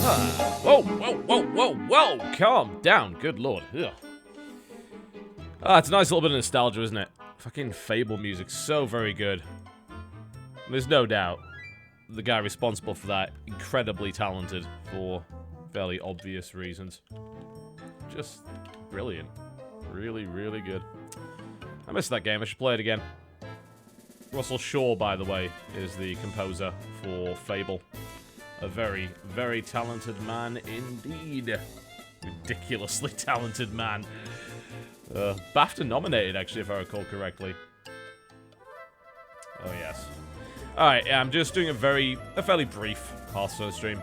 Whoa, whoa, whoa, whoa, whoa! Calm down, good lord. Ugh. It's a nice little bit of nostalgia, isn't it? Fucking Fable music, so very good. There's no doubt the guy responsible for that, incredibly talented for fairly obvious reasons. Just brilliant. Really, really good. I missed that game, I should play it again. Russell Shaw, by the way, is the composer for Fable. A very, very talented man indeed. Ridiculously talented man. BAFTA nominated, actually, if I recall correctly. Oh, yes. Alright, yeah, I'm just doing a fairly brief Hearthstone stream.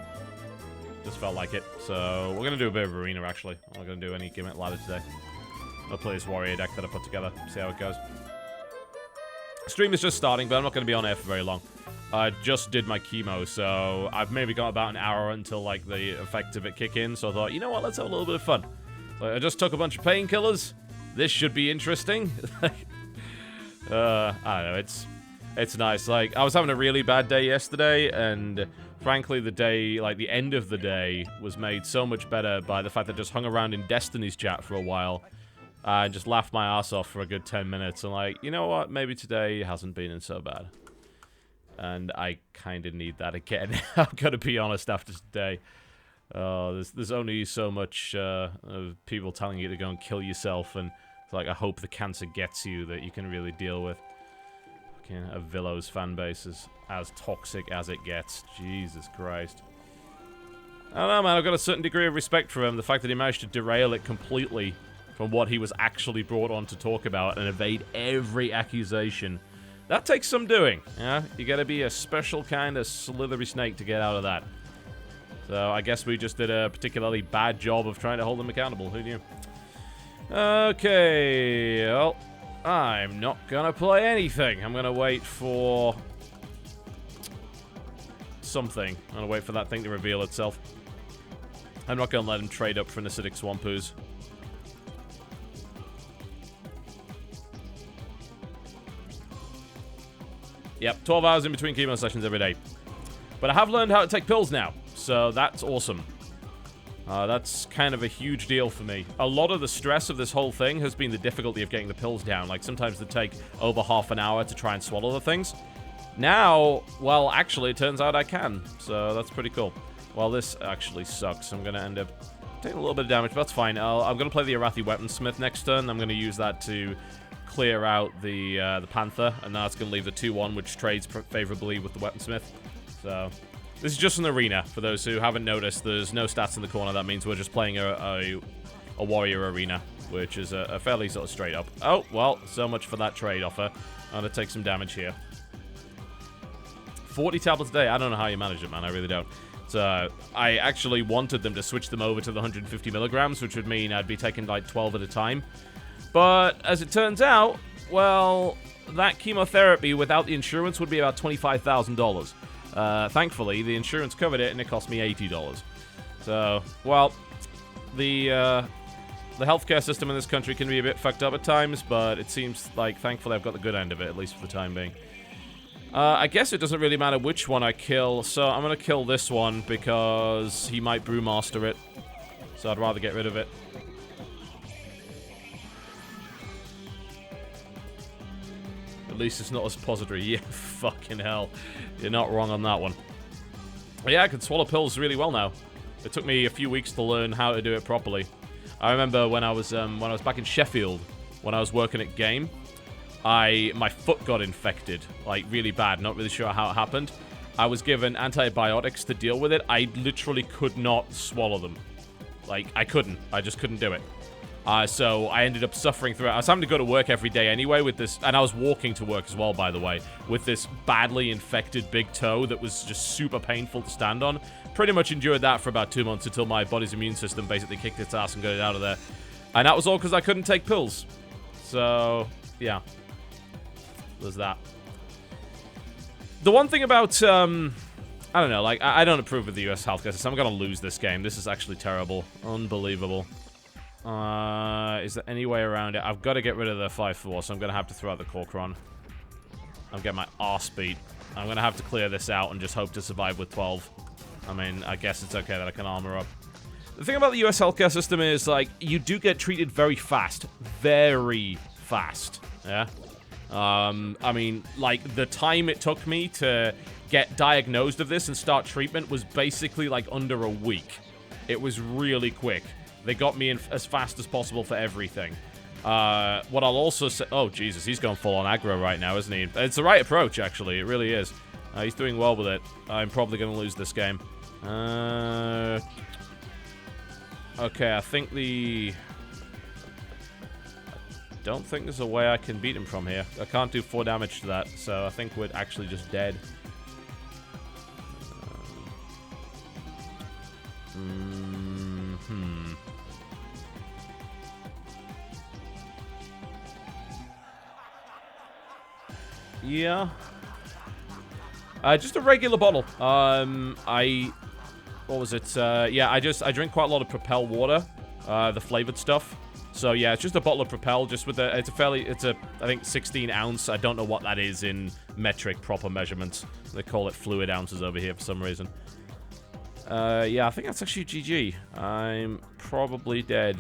Just felt like it. So, we're gonna do a bit of arena, actually. I'm not gonna do any gimmick ladder today. I'll play this warrior deck that I put together, see how it goes. Stream is just starting, but I'm not gonna be on air for very long. I just did my chemo, so I've maybe got about an hour until, like, the effects of it kick in, so I thought, you know what, let's have a little bit of fun. So I just took a bunch of painkillers. This should be interesting. I don't know, it's nice. Like, I was having a really bad day yesterday, and frankly, the end of the day was made so much better by the fact that I just hung around in Destiny's chat for a while, and just laughed my ass off for a good 10 minutes, and like, you know what, maybe today hasn't been so bad. And I kind of need that again. I'm gonna be honest after today. There's only so much of people telling you to go and kill yourself, and it's like, I hope the cancer gets you, that you can really deal with. Okay, a Villo's fan base is as toxic as it gets. Jesus Christ. I don't know, man, I've got a certain degree of respect for him. The fact that he managed to derail it completely from what he was actually brought on to talk about and evade every accusation. That takes some doing, yeah? You gotta be a special kind of slithery snake to get out of that. So I guess we just did a particularly bad job of trying to hold him accountable. Who knew? Okay, well, I'm not gonna play anything. I'm gonna wait for something. I'm gonna wait for that thing to reveal itself. I'm not gonna let him trade up for an acidic Swampooze. Yep, 12 hours in between chemo sessions every day. But I have learned how to take pills now, so that's awesome. That's kind of a huge deal for me. A lot of the stress of this whole thing has been the difficulty of getting the pills down. Like, sometimes they take over half an hour to try and swallow the things. Now, well, actually, it turns out I can, so that's pretty cool. Well, this actually sucks. I'm going to end up taking a little bit of damage, but that's fine. I'm going to play the Arathi Weaponsmith next turn. I'm going to use that to clear out the Panther, and that's going to leave the 2-1, which trades favorably with the Weaponsmith. So, this is just an arena. For those who haven't noticed, there's no stats in the corner. That means we're just playing a warrior arena, which is a fairly sort of straight up. Oh, well, so much for that trade offer. I'm going to take some damage here. 40 tablets a day. I don't know how you manage it, man. I really don't. So, I actually wanted them to switch them over to the 150 milligrams, which would mean I'd be taking like 12 at a time. But, as it turns out, well, that chemotherapy without the insurance would be about $25,000. Thankfully, the insurance covered it, and it cost me $80. So, well, the healthcare system in this country can be a bit fucked up at times, but it seems like, thankfully, I've got the good end of it, at least for the time being. I guess it doesn't really matter which one I kill, so I'm going to kill this one because he might Brewmaster it. So I'd rather get rid of it. At least it's not a suppository. Yeah, fucking hell. You're not wrong on that one. But yeah, I can swallow pills really well now. It took me a few weeks to learn how to do it properly. I remember when I was back in Sheffield, when I was working at Game, my foot got infected, like really bad. Not really sure how it happened. I was given antibiotics to deal with it. I literally could not swallow them. Like, I couldn't. I just couldn't do it. So I ended up suffering through it. I was having to go to work every day anyway with this, and I was walking to work as well, by the way, with this badly infected big toe that was just super painful to stand on. Pretty much endured that for about 2 months until my body's immune system basically kicked its ass and got it out of there. And that was all because I couldn't take pills. So, yeah. There's that. The one thing about, I don't know, like, I don't approve of the US healthcare system. I'm gonna lose this game. This is actually terrible. Unbelievable. Is there any way around it? I've got to get rid of the 5-4, so I'm going to have to throw out the Corcoran. I'm getting my arse beat. I'm going to have to clear this out and just hope to survive with 12. I mean, I guess it's okay that I can armor up. The thing about the US healthcare system is, like, you do get treated very fast. Very fast. Yeah? I mean, like, the time it took me to get diagnosed of this and start treatment was basically, like, under a week. It was really quick. They got me in as fast as possible for everything. What I'll also say... Oh, Jesus, he's going full on aggro right now, isn't he? It's the right approach, actually. It really is. He's doing well with it. I'm probably going to lose this game. Okay, I think the... I don't think there's a way I can beat him from here. I can't do 4 damage to that, so I think we're actually just dead. Yeah. Just a regular bottle. What was it? Yeah, I drink quite a lot of Propel water, the flavored stuff. So yeah, it's just a bottle of Propel, just with I think 16 ounce. I don't know what that is in metric proper measurements. They call it fluid ounces over here for some reason. Yeah, I think that's actually GG. I'm probably dead.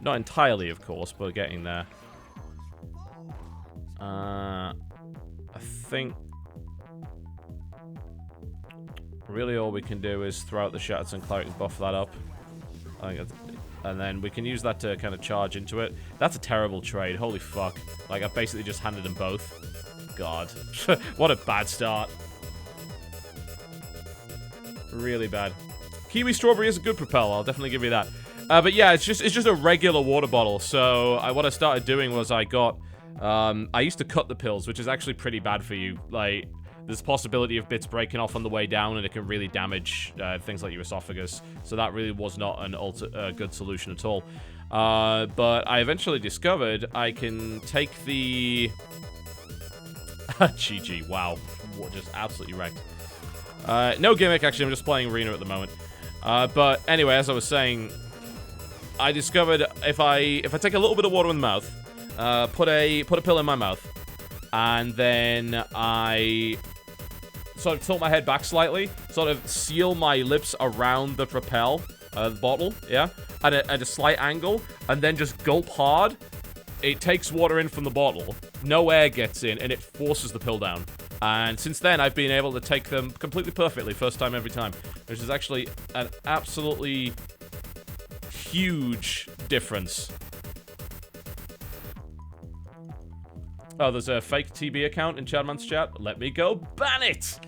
Not entirely, of course, but getting there. I think really all we can do is throw out the Shatters and Cleric and buff that up. And then we can use that to kind of charge into it. That's a terrible trade. Holy fuck. Like, I've basically just handed them both. God. What a bad start. Really bad. Kiwi Strawberry is a good Propel. I'll definitely give you that. But yeah, it's just a regular water bottle. So what I started doing was I used to cut the pills, which is actually pretty bad for you. Like, there's a possibility of bits breaking off on the way down, and it can really damage things like your esophagus. So that really was not a good solution at all. But I eventually discovered I can take the... GG, wow. Just absolutely wrecked. No gimmick, actually. I'm just playing Arena at the moment. But anyway, as I was saying, I discovered if I take a little bit of water in the mouth, put a pill in my mouth, and then I sort of tilt my head back slightly, sort of seal my lips around the Propel bottle, yeah, at a slight angle, and then just gulp hard. It takes water in from the bottle, no air gets in, and it forces the pill down. And since then, I've been able to take them completely perfectly, first time every time, which is actually an absolutely huge difference. Oh, there's a fake TB account in Chadman's chat. Let me go ban it!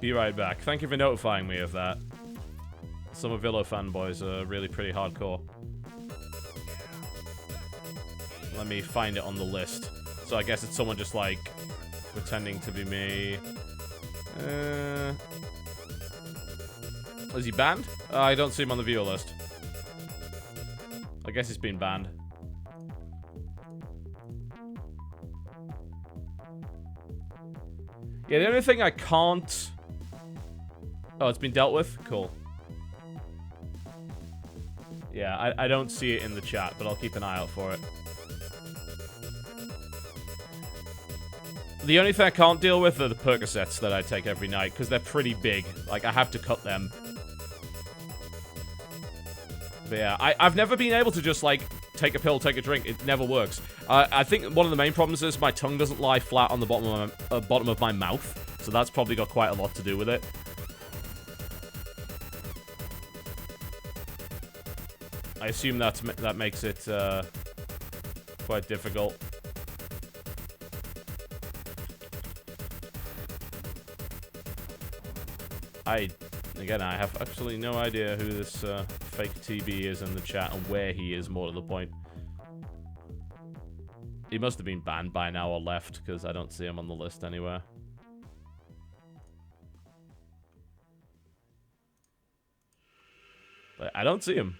Be right back. Thank you for notifying me of that. Some of Villo fanboys are really pretty hardcore. Let me find it on the list. So I guess it's someone just, like, pretending to be me. Is he banned? I don't see him on the viewer list. I guess he's been banned. Yeah, the only thing I can't... Oh, it's been dealt with? Cool. Yeah, I don't see it in the chat, but I'll keep an eye out for it. The only thing I can't deal with are the Percocets that I take every night, because they're pretty big. Like, I have to cut them. But yeah, I've never been able to just, like, take a pill, take a drink. It never works. I think one of the main problems is my tongue doesn't lie flat on the bottom of my mouth. So that's probably got quite a lot to do with it. I assume that makes it quite difficult. Again, I have absolutely no idea who this fake TB is in the chat and where he is, more to the point. He must have been banned by now or left, because I don't see him on the list anywhere. But I don't see him.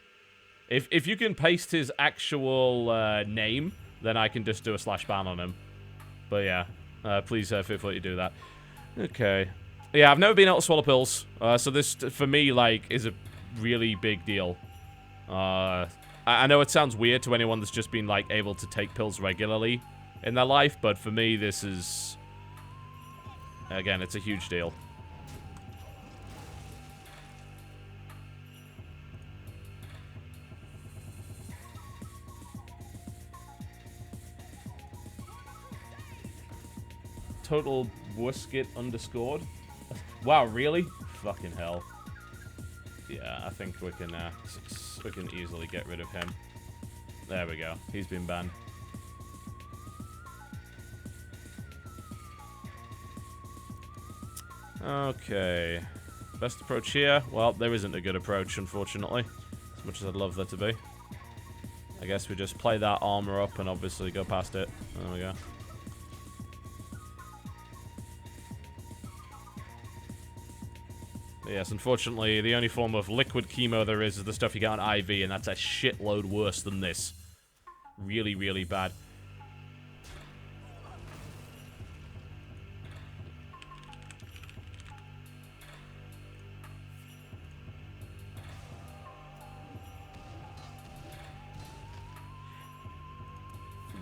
If you can paste his actual name, then I can just do a /ban on him. But yeah, please feel free to do that. Okay. Yeah, I've never been able to swallow pills, so this, for me, like, is a really big deal. I know it sounds weird to anyone that's just been, like, able to take pills regularly in their life, but for me, this is Again, it's a huge deal. TotalBiscuit underscored. Wow, really? Fucking hell. Yeah, I think we can easily get rid of him. There we go. He's been banned. Okay. Best approach here? Well, there isn't a good approach, unfortunately. As much as I'd love there to be. I guess we just play that armor up and obviously go past it. There we go. But yes, unfortunately, the only form of liquid chemo there is the stuff you get on IV, and that's a shitload worse than this. Really, really bad.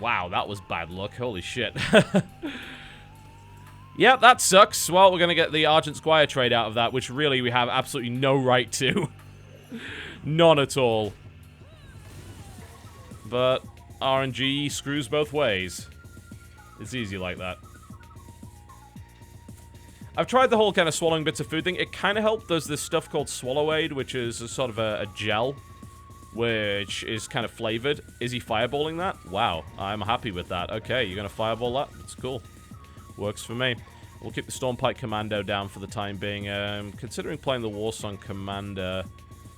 Wow, that was bad luck. Holy shit. Yeah, that sucks. Well, we're going to get the Argent Squire trade out of that, which really we have absolutely no right to. None at all. But RNG screws both ways. It's easy like that. I've tried the whole kind of swallowing bits of food thing. It kind of helped. There's this stuff called Swallow Aid, which is a sort of a gel, which is kind of flavored. Is he fireballing that? Wow, I'm happy with that. Okay, you're going to fireball that? That's cool. Works for me. We'll keep the Stormpike Commando down for the time being. Considering playing the Warsong Commander,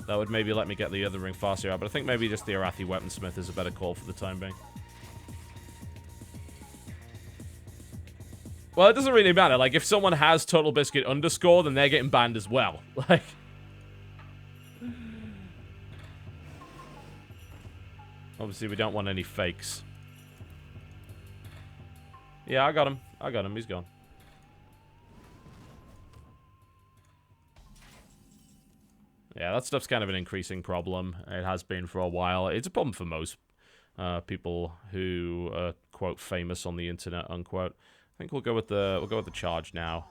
that would maybe let me get the other Ring Farseer out, but I think maybe just the Arathi Weaponsmith is a better call for the time being. Well, it doesn't really matter. Like, if someone has TotalBiscuit underscore, then they're getting banned as well. Like... Obviously, we don't want any fakes. Yeah, I got him. I got him. He's gone. Yeah, that stuff's kind of an increasing problem. It has been for a while. It's a problem for most people who are, quote, famous on the internet, unquote. I think we'll go with the charge now.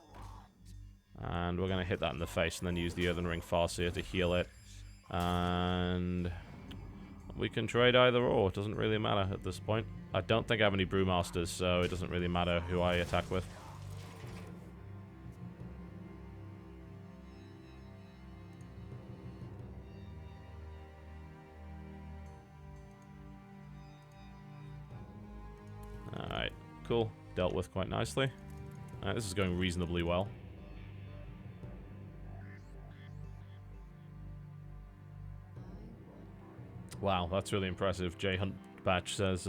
And we're going to hit that in the face and then use the Earthen Ring Farseer to heal it. And... we can trade either or. It doesn't really matter at this point. I don't think I have any Brewmasters, so it doesn't really matter who I attack with. Alright, cool. Dealt with quite nicely. Alright, this is going reasonably well. Wow, that's really impressive. J Hunt Batch says,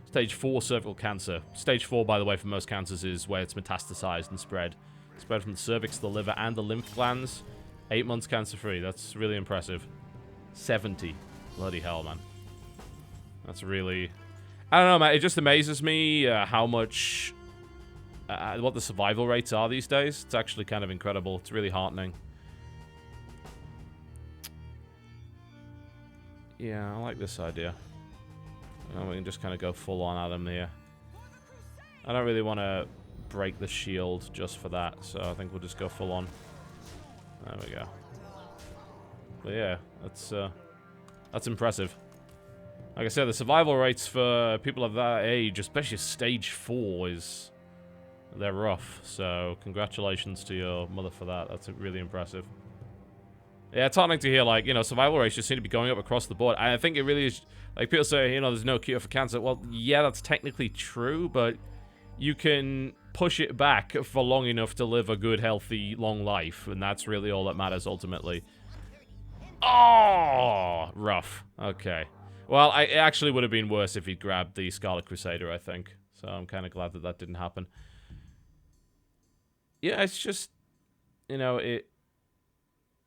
stage 4 cervical cancer. Stage 4, by the way, for most cancers is where it's metastasized and spread. Spread from the cervix, the liver, and the lymph glands. 8 months cancer-free. That's really impressive. 70. Bloody hell, man. That's really... I don't know, man. It just amazes me how much... what the survival rates are these days. It's actually kind of incredible. It's really heartening. Yeah, I like this idea. We can just kind of go full on at him here. I don't really want to break the shield just for that, so I think we'll just go full on. There we go. But yeah, that's impressive. Like I said, the survival rates for people of that age, especially stage 4, they're rough. So congratulations to your mother for that. That's really impressive. Yeah, it's heartening to hear, like, you know, survival rates just seem to be going up across the board. I think it really is, like, people say, you know, there's no cure for cancer. Well, yeah, that's technically true, but you can push it back for long enough to live a good, healthy, long life, and that's really all that matters, ultimately. Oh! Rough. Okay. Well, it actually would have been worse if he'd grabbed the Scarlet Crusader, I think. So I'm kind of glad that that didn't happen. Yeah, it's just, you know,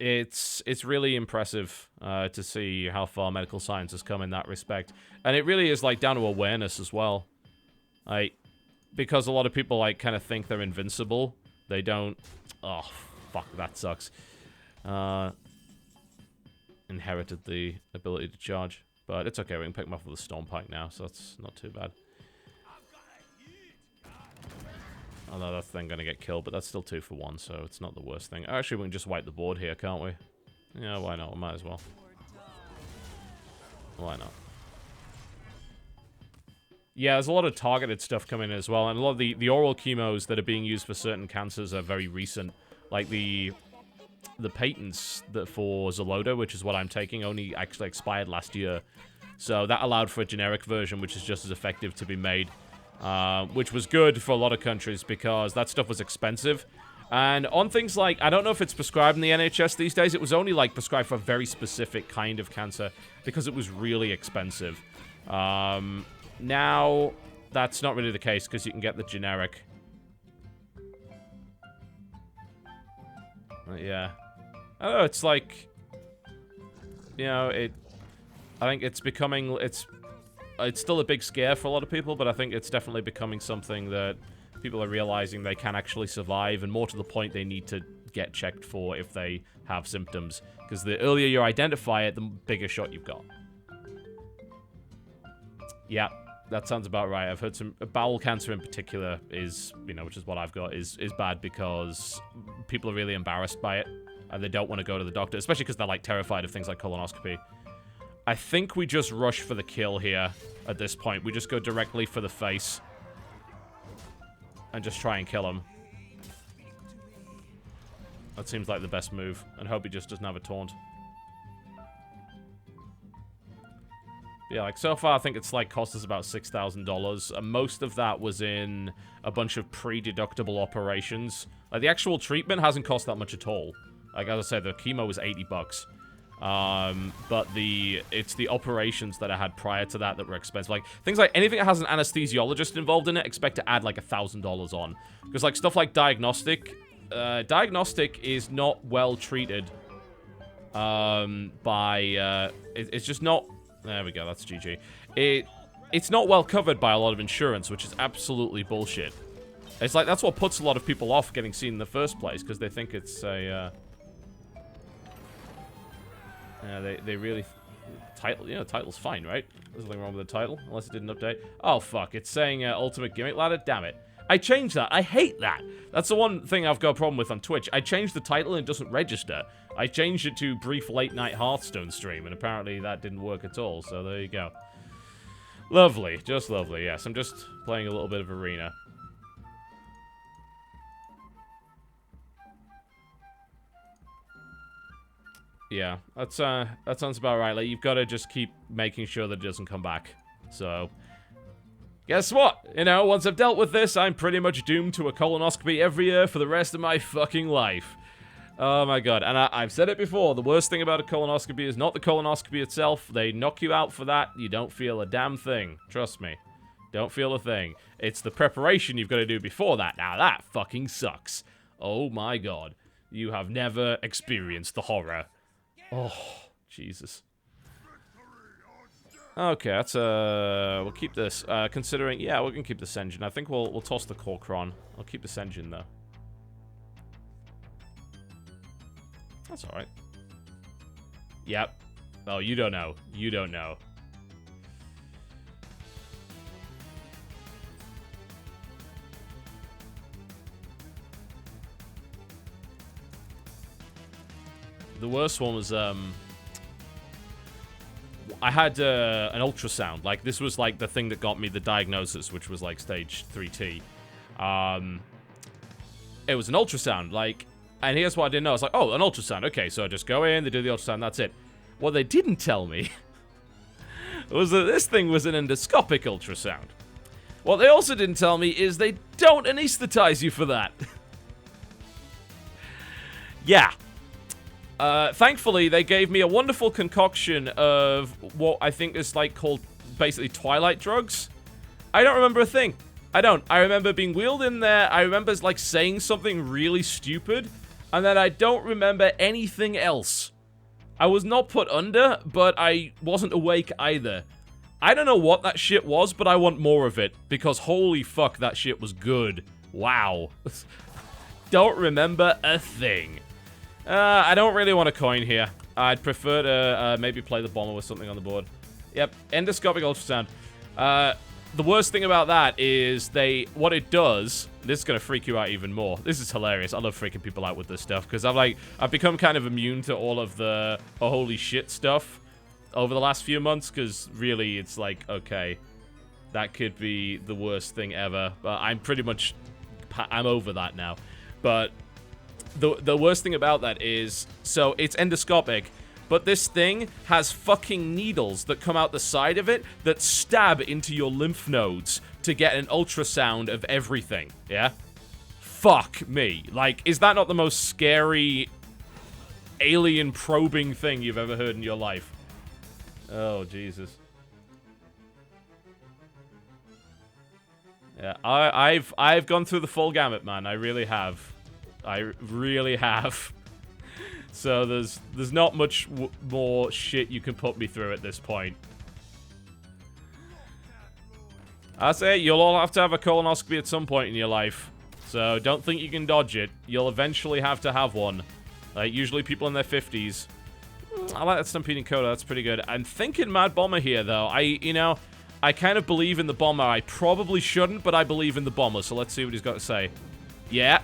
It's really impressive to see how far medical science has come in that respect. And it really is, like, down to awareness as well. Like, because a lot of people, like, kind of think they're invincible. They don't... Oh, fuck, that sucks. Inherited the ability to charge. But it's okay, we can pick him up with a Stormpike now, so that's not too bad. Although that's then going to get killed, but that's still 2 for 1, so it's not the worst thing. Actually, we can just wipe the board here, can't we? Yeah, why not? We might as well. Why not? Yeah, there's a lot of targeted stuff coming in as well, and a lot of the oral chemos that are being used for certain cancers are very recent. Like the patents that for Xeloda, which is what I'm taking, only actually expired last year. So that allowed for a generic version, which is just as effective to be made. Which was good for a lot of countries because that stuff was expensive. And on things like, I don't know if it's prescribed in the NHS these days, it was only like prescribed for a very specific kind of cancer because it was really expensive. Now, that's not really the case because you can get the generic. Yeah. I don't know, it's like, you know, I think it's becoming, it's still a big scare for a lot of people, but I think it's definitely becoming something that people are realizing they can actually survive, and more to the point, they need to get checked for if they have symptoms. Because the earlier you identify it, the bigger shot you've got. Yeah, that sounds about right. I've heard some bowel cancer in particular is, you know, which is what I've got, is bad because people are really embarrassed by it, and they don't want to go to the doctor, especially because they're, like, terrified of things like colonoscopy. I think we just rush for the kill here at this point. We just go directly for the face. And just try and kill him. That seems like the best move. And hope he just doesn't have a taunt. Yeah, like, so far I think it's, like, cost us about $6,000. And most of that was in a bunch of pre-deductible operations. Like, the actual treatment hasn't cost that much at all. Like, as I said, the chemo was $80. But it's the operations that I had prior to that were expensive. Like, things like anything that has an anesthesiologist involved in it, expect to add, like, $1,000 on. Because, like, stuff like diagnostic is not well treated, it's just not, there we go, that's GG. It's not well covered by a lot of insurance, which is absolutely bullshit. It's like, that's what puts a lot of people off getting seen in the first place, because they think it's a, yeah, they really... Title, you know, title's fine, right? There's nothing wrong with the title, unless it didn't update. Oh, fuck, it's saying Ultimate Gimmick Ladder? Damn it. I changed that. I hate that. That's the one thing I've got a problem with on Twitch. I changed the title and it doesn't register. I changed it to Brief Late Night Hearthstone Stream, and apparently that didn't work at all, so there you go. Lovely. Just lovely, yes. I'm just playing a little bit of Arena. Yeah, that sounds about right. Like, you've got to just keep making sure that it doesn't come back. So, guess what? You know, once I've dealt with this, I'm pretty much doomed to a colonoscopy every year for the rest of my fucking life. Oh my god. And I've said it before, the worst thing about a colonoscopy is not the colonoscopy itself. They knock you out for that. You don't feel a damn thing. Trust me. Don't feel a thing. It's the preparation you've got to do before that. Now, that fucking sucks. Oh my god. You have never experienced the horror. Oh, Jesus. Okay, that's, we'll keep this. Considering, yeah, we're gonna keep this engine. I think we'll toss the Corcron. I'll keep this engine, though. That's alright. Yep. Oh, you don't know. You don't know. The worst one was, I had an ultrasound. Like, this was, like, the thing that got me the diagnosis, which was, like, stage 3T. It was an ultrasound, like, and here's what I didn't know. I was like, oh, an ultrasound. Okay, so I just go in, they do the ultrasound, that's it. What they didn't tell me was that this thing was an endoscopic ultrasound. What they also didn't tell me is they don't anesthetize you for that. Yeah. Thankfully, they gave me a wonderful concoction of what I think is, like, called basically Twilight drugs. I don't remember a thing. I don't. I remember being wheeled in there. I remember, like, saying something really stupid. And then I don't remember anything else. I was not put under, but I wasn't awake either. I don't know what that shit was, but I want more of it. Because holy fuck, that shit was good. Wow. Don't remember a thing. I don't really want a coin here. I'd prefer to maybe play the bomber with something on the board. Yep, endoscopic ultrasound. the worst thing about that is what it does, this is going to freak you out even more. This is hilarious. I love freaking people out with this stuff because I've become kind of immune to all of the holy shit stuff over the last few months because really it's like, okay, that could be the worst thing ever. But I'm over that now. But the worst thing about that is, so it's endoscopic, but this thing has fucking needles that come out the side of it that stab into your lymph nodes to get an ultrasound of everything, yeah? Fuck me. Like, is that not the most scary alien probing thing you've ever heard in your life? Oh, Jesus. Yeah, I've gone through the full gamut, man. I really have. I really have. So there's not much more shit you can put me through at this point. I say you'll all have to have a colonoscopy at some point in your life. So don't think you can dodge it. You'll eventually have to have one. Like usually people in their 50s. I like that Stampeding Coda. That's pretty good. I'm thinking Mad Bomber here though. I kind of believe in the Bomber. I probably shouldn't, but I believe in the Bomber. So let's see what he's got to say. Yeah.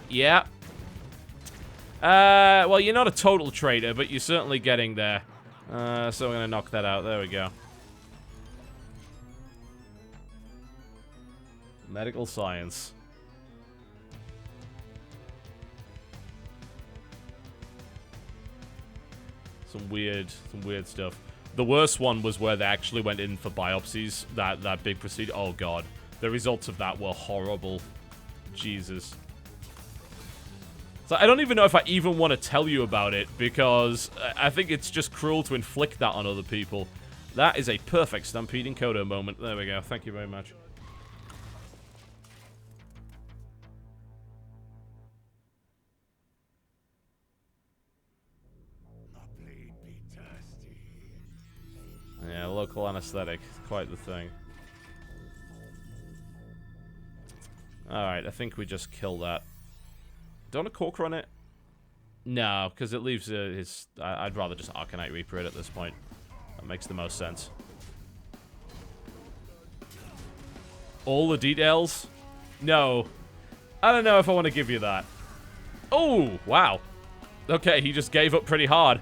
Well, you're not a total traitor, but you're certainly getting there. So we're going to knock that out. There we go. Medical science. Some weird stuff. The worst one was where they actually went in for biopsies. That big procedure. Oh, God. The results of that were horrible. Jesus. So I don't even know if I even want to tell you about it, because I think it's just cruel to inflict that on other people. That is a perfect Stampeding Coda moment. There we go. Thank you very much. Yeah, local anesthetic. Quite the thing. Alright, I think we just kill that. Don't a cork run it? No, because it leaves his... I'd rather just Arcanite Reaper it at this point. That makes the most sense. All the details? No. I don't know if I want to give you that. Oh, wow. Okay, he just gave up pretty hard.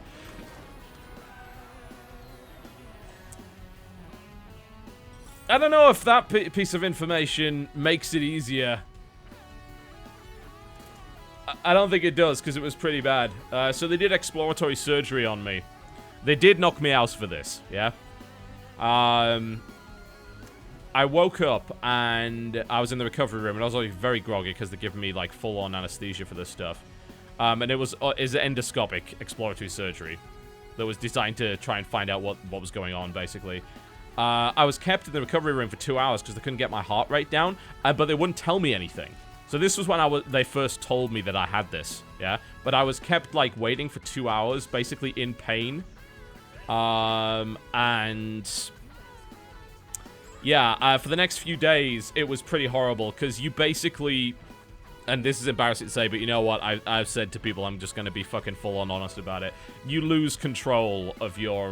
I don't know if that piece of information makes it easier. I don't think it does, because it was pretty bad. So they did exploratory surgery on me. They did knock me out for this, yeah? I woke up, and I was in the recovery room, and I was already very groggy, because they're giving me, like, full-on anesthesia for this stuff. And it was endoscopic exploratory surgery that was designed to try and find out what was going on, basically. I was kept in the recovery room for 2 hours because they couldn't get my heart rate down, but they wouldn't tell me anything. So this was when they first told me that I had this, yeah? But I was kept, like, waiting for 2 hours, basically in pain. And... yeah, for the next few days, it was pretty horrible, because you basically... and this is embarrassing to say, but you know what? I've said to people, I'm just going to be fucking full-on honest about it. You lose control of your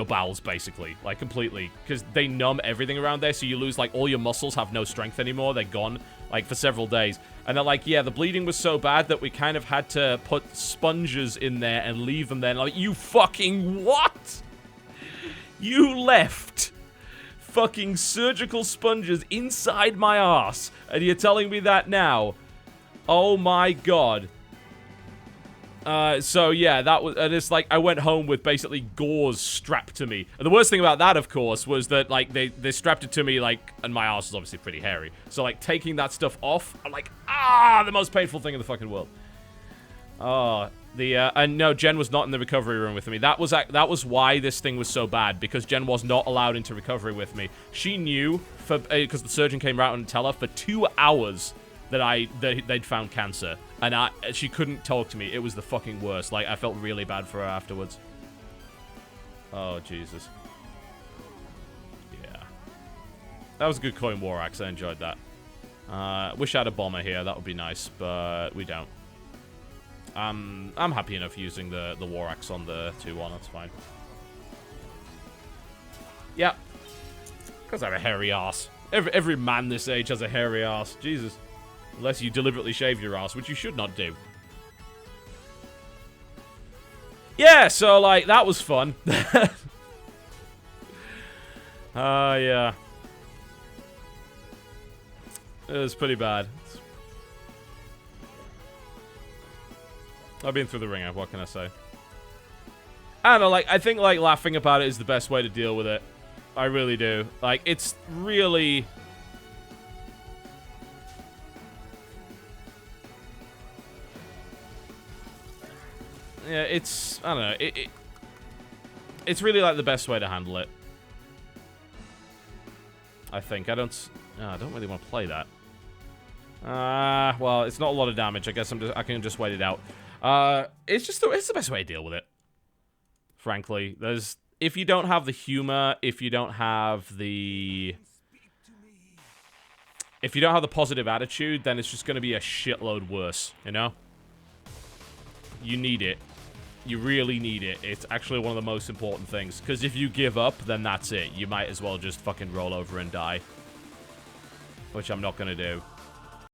bowels, basically. Like, completely. Because they numb everything around there, so you lose, like, all your muscles have no strength anymore. They're gone, like, for several days. And they're like, yeah, the bleeding was so bad that we kind of had to put sponges in there and leave them there. And like, you fucking what? You left fucking surgical sponges inside my ass, and you're telling me that now? Oh my god. So yeah, that was, and it's like, I went home with basically gauze strapped to me. And the worst thing about that, of course, was that, like, they strapped it to me, like, and my ass is obviously pretty hairy. So, like, taking that stuff off, I'm like, the most painful thing in the fucking world. And no, Jen was not in the recovery room with me. That was why this thing was so bad, because Jen was not allowed into recovery with me. She knew, because the surgeon came out and tell her for 2 hours that they'd found cancer. And she couldn't talk to me. It was the fucking worst. Like, I felt really bad for her afterwards. Oh, Jesus. Yeah. That was a good coin war axe. I enjoyed that. Wish I had a bomber here. That would be nice, but we don't. I'm happy enough using the war axe on the 2-1. That's fine. Yeah. Because I have a hairy ass. Every man this age has a hairy ass. Jesus. Unless you deliberately shave your ass, which you should not do. Yeah, so, like, that was fun. Yeah. It was pretty bad. I've been through the ringer, what can I say? I don't know, like, I think, like, laughing about it is the best way to deal with it. I really do. Like, it's really... Yeah, it's... I don't know. It's really, like, the best way to handle it. I think. I don't really want to play that. Well, it's not a lot of damage. I guess I can just wait it out. It's the best way to deal with it. Frankly, if you don't have the humor, if you don't have the positive attitude, then it's just going to be a shitload worse, you know? You need it. You really need it. It's actually one of the most important things. Because if you give up, then that's it. You might as well just fucking roll over and die. Which I'm not going to do.